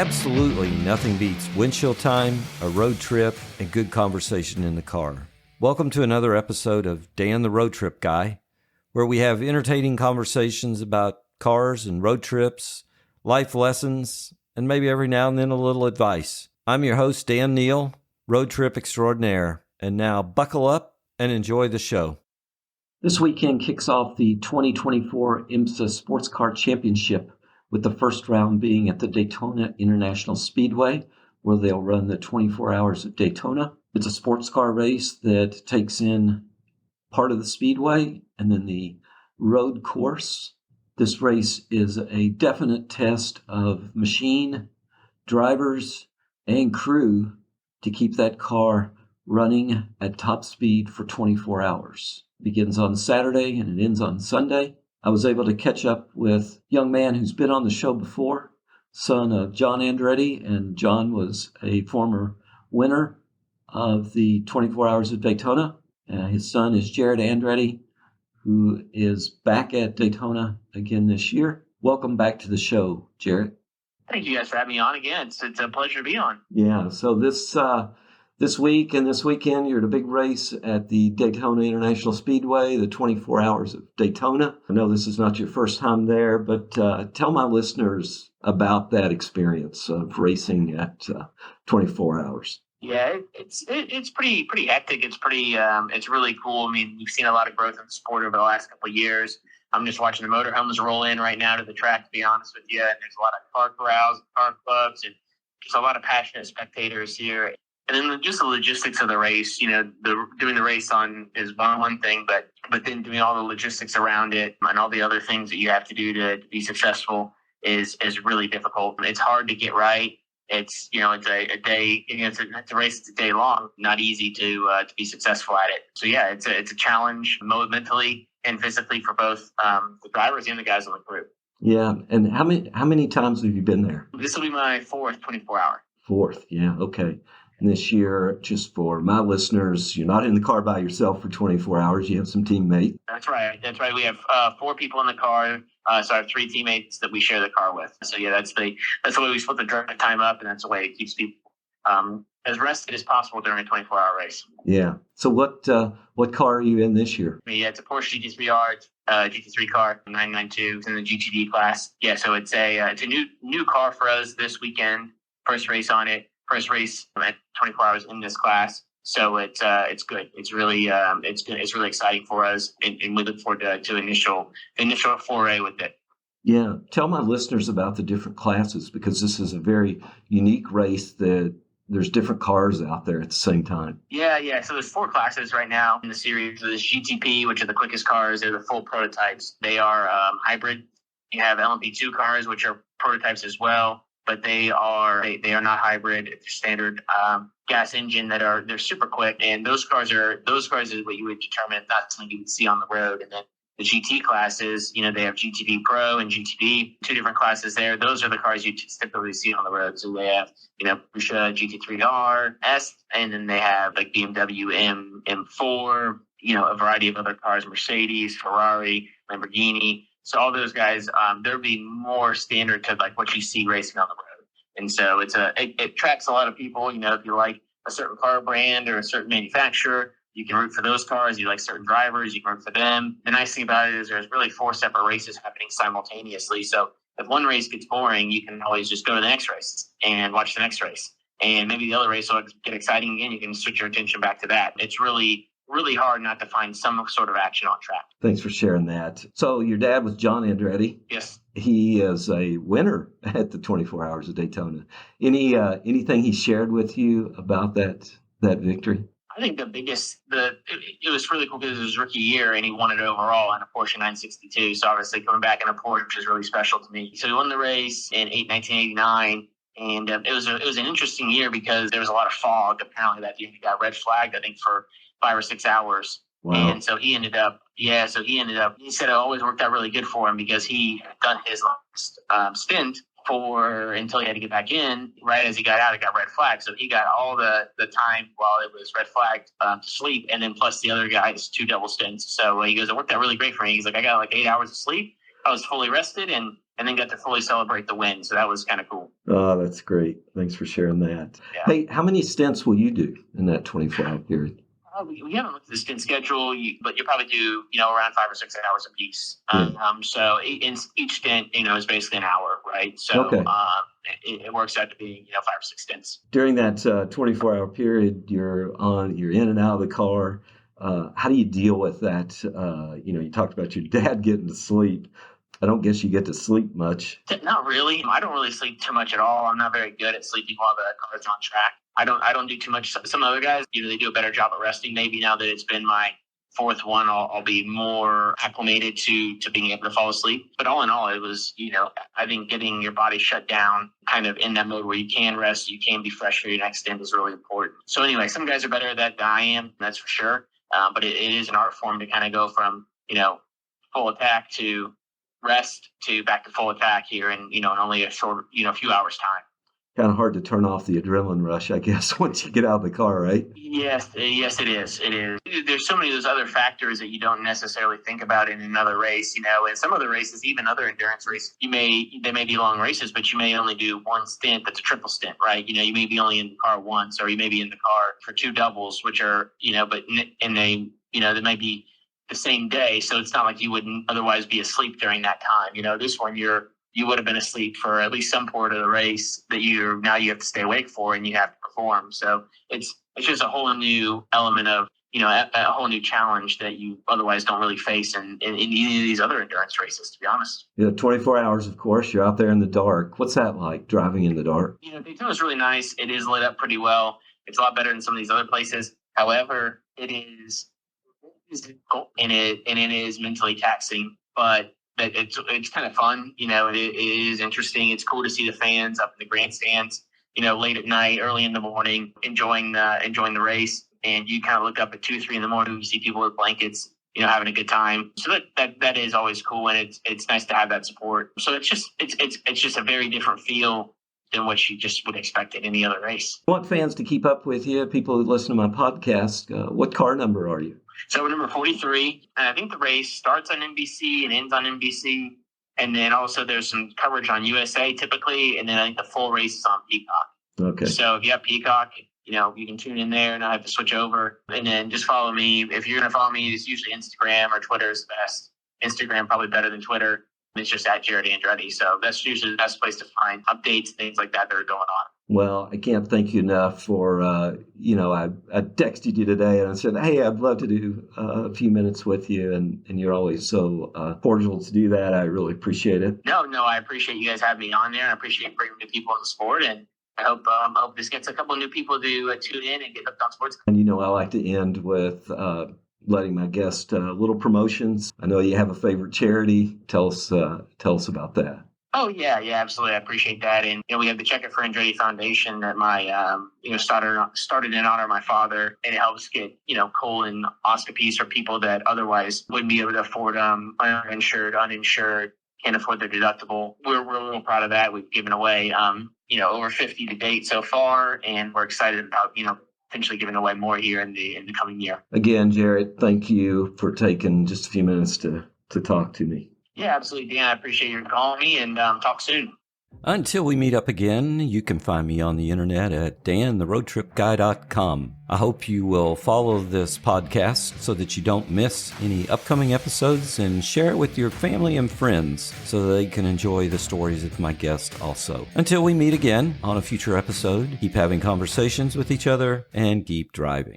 Absolutely nothing beats windshield time, a road trip, and good conversation in the car. Welcome to another episode of Dan the Road Trip Guy, where we have entertaining conversations about cars and road trips, life lessons, and maybe every now and then a little advice. I'm your host, Dan Neal, road trip extraordinaire, and now buckle up and enjoy the show. This weekend kicks off the 2024 IMSA Sports Car Championship, with the first round being at the Daytona International Speedway, where they'll run the 24 Hours of Daytona. It's a sports car race that takes in part of the speedway and then the road course. This race is a definite test of machine, drivers, and crew to keep that car running at top speed for 24 hours. It begins on Saturday and it ends on Sunday. I was able to catch up with a young man who's been on the show before, son of Jarett Andretti, and John was a former winner of the 24 Hours of Daytona. His son is Jarett Andretti, who is back at Daytona again this year. Welcome back to the show, Jarett. Thank you guys for having me on again. It's a pleasure to be on. Yeah, so this week and this weekend, you're at a big race at the Daytona International Speedway, the 24 Hours of Daytona. I know this is not your first time there, but tell my listeners about that experience of racing at 24 hours. Yeah, it's pretty hectic. It's it's really cool. I mean, we've seen a lot of growth in the sport over the last couple of years. I'm just watching the motorhomes roll in right now to the track, to be honest with you. And there's a lot of car corrals, car clubs, and just a lot of passionate spectators here. And then just the logistics of the race, doing the race is one thing, but then doing all the logistics around it and all the other things that you have to do to be successful is really difficult. It's hard to get right. It's a day. It's a race. It's a day long. Not easy to be successful at it. So yeah, it's a challenge mentally and physically for both the drivers and the guys on the crew. Yeah, and how many times have you been there? This will be my fourth 24-hour. Fourth, yeah, okay. And this year, just for my listeners, you're not in the car by yourself for 24 hours. You have some teammates. That's right. We have 4 people in the car. So I have 3 teammates that we share the car with. So yeah, that's the way we split the drive time up, and that's the way it keeps people as rested as possible during a 24-hour race. Yeah. So what car are you in this year? Yeah, it's a Porsche GT3R, GT3 car, 992. It's in the GTD class. Yeah, so it's a new car for us this weekend. First race on it. First race at 24 hours in this class. So it's good. It's really it's good. It's really exciting for us, and we look forward to initial foray with it. Yeah, tell my listeners about the different classes, because this is a very unique race that there's different cars out there at the same time. Yeah. So there's 4 classes right now in the series. There's GTP, which are the quickest cars. They're the full prototypes. They are hybrid. You have LMP2 cars, which are prototypes as well, but they are not hybrid. It's standard gas engine they're super quick, and those cars is what you would determine not something you would see on the road. And then the GT classes, they have GTB Pro and GTB, 2 different classes there. Those are the cars you typically see on the road. So they have Porsche GT3R S, and then they have like BMW M4, a variety of other cars, Mercedes, Ferrari, Lamborghini. So all those guys, they'll be more standard to like what you see racing on the road. And so it attracts a lot of people. If you like a certain car brand or a certain manufacturer, you can root for those cars. You like certain drivers, you can root for them. The nice thing about it is there's really 4 separate races happening simultaneously. So if one race gets boring, you can always just go to the next race and watch the next race. And maybe the other race will get exciting again. You can switch your attention back to that. It's really hard not to find some sort of action on track. Thanks for sharing that. So your dad was Jarett Andretti. Yes. He is a winner at the 24 Hours of Daytona. Anything he shared with you about that victory? I think the biggest, it was really cool because it was his rookie year and he won it overall in a Porsche 962. So obviously coming back in a Porsche is really special to me. So he won the race in 1989. And it was an interesting year because there was a lot of fog. Apparently that year he got red flagged, I think, for 5 or 6 hours. Wow. And so he said it always worked out really good for him because he had done his last stint until he had to get back in. Right as he got out, it got red flagged. So he got all the time while it was red flagged to sleep. And then plus the other guys, 2 double stints. So he goes, it worked out really great for me. He's like, I got like 8 hours of sleep. I was fully rested and and then got to fully celebrate the win. So that was kind of cool. Oh, that's great. Thanks for sharing that. Yeah. Hey, how many stints will you do in that 24-hour period? We haven't looked at the stint schedule, but you'll probably do, around 5 or 6 hours a piece. So each stint, is basically an hour, right? So Okay. It works out to be, 5 or 6 stints. During that 24-hour period, you're in and out of the car. How do you deal with that? You talked about your dad getting to sleep. I don't guess you get to sleep much. Not really. I don't really sleep too much at all. I'm not very good at sleeping while the car's on track. I don't do too much. Some other guys, they do a better job at resting. Maybe now that it's been my fourth one, I'll be more acclimated to being able to fall asleep. But all in all, it was, I think getting your body shut down kind of in that mode where you can rest, you can be fresh for your next stint is really important. So anyway, some guys are better at that than I am, that's for sure. But it is an art form to kind of go from, full attack to rest to back to full attack here in only a short, few hours time. Kind of hard to turn off the adrenaline rush, I guess, once you get out of the car, right? Yes, it is. There's so many of those other factors that you don't necessarily think about in another race, in some other races, even other endurance races, they may be long races, but you may only do one stint that's a triple stint, right? You may be only in the car once, or you may be in the car for two doubles, which are, they might be the same day. So it's not like you wouldn't otherwise be asleep during that time. This one you would have been asleep for at least some part of the race that you have to stay awake for and you have to perform. So it's just a whole new element of, a whole new challenge that you otherwise don't really face in any of these other endurance races, to be honest. 24 hours, of course, you're out there in the dark. What's that like, driving in the dark? Daytona's really nice. It is lit up pretty well. It's a lot better than some of these other places. However, it is difficult and it is mentally taxing, but it's kind of fun. It is interesting. It's cool to see the fans up in the grandstands, late at night, early in the morning, enjoying the race. And you kind of look up at 2, 3 in the morning, you see people with blankets, having a good time. So that is always cool. And it's nice to have that support. So it's just a very different feel than what you just would expect at any other race. I want fans to keep up with you, people who listen to my podcast. What car number are you? So we're number 43, and I think the race starts on NBC and ends on NBC, and then also there's some coverage on USA typically, and then I think the full race is on Peacock. Okay. So if you have Peacock, you can tune in there and I have to switch over, and then just follow me. If you're going to follow me, it's usually Instagram or Twitter is the best. Instagram probably better than Twitter. It's just at Jarett Andretti. So that's usually the best place to find updates, things like that are going on. Well, I can't thank you enough for, I texted you today and I said, hey, I'd love to do a few minutes with you. And you're always so cordial to do that. I really appreciate it. No, I appreciate you guys having me on there. I appreciate bringing new people in the sport. And I hope this gets a couple of new people to tune in and get hooked on sports. And, I like to end with letting my guest little promotions. I know you have a favorite charity. Tell us about that. Oh, yeah, absolutely. I appreciate that. And, we have the Check It for Andretti Foundation that my, started in honor of my father. And it helps get, colonoscopies for people that otherwise wouldn't be able to afford uninsured, can't afford their deductible. We're real proud of that. We've given away, over 50 to date so far. And we're excited about, potentially giving away more here in the coming year. Again, Jarett, thank you for taking just a few minutes to talk to me. Yeah, absolutely, Dan. I appreciate you calling me, and talk soon. Until we meet up again, you can find me on the internet at dantheroadtripguy.com. I hope you will follow this podcast so that you don't miss any upcoming episodes, and share it with your family and friends so they can enjoy the stories of my guests also. Until we meet again on a future episode, keep having conversations with each other and keep driving.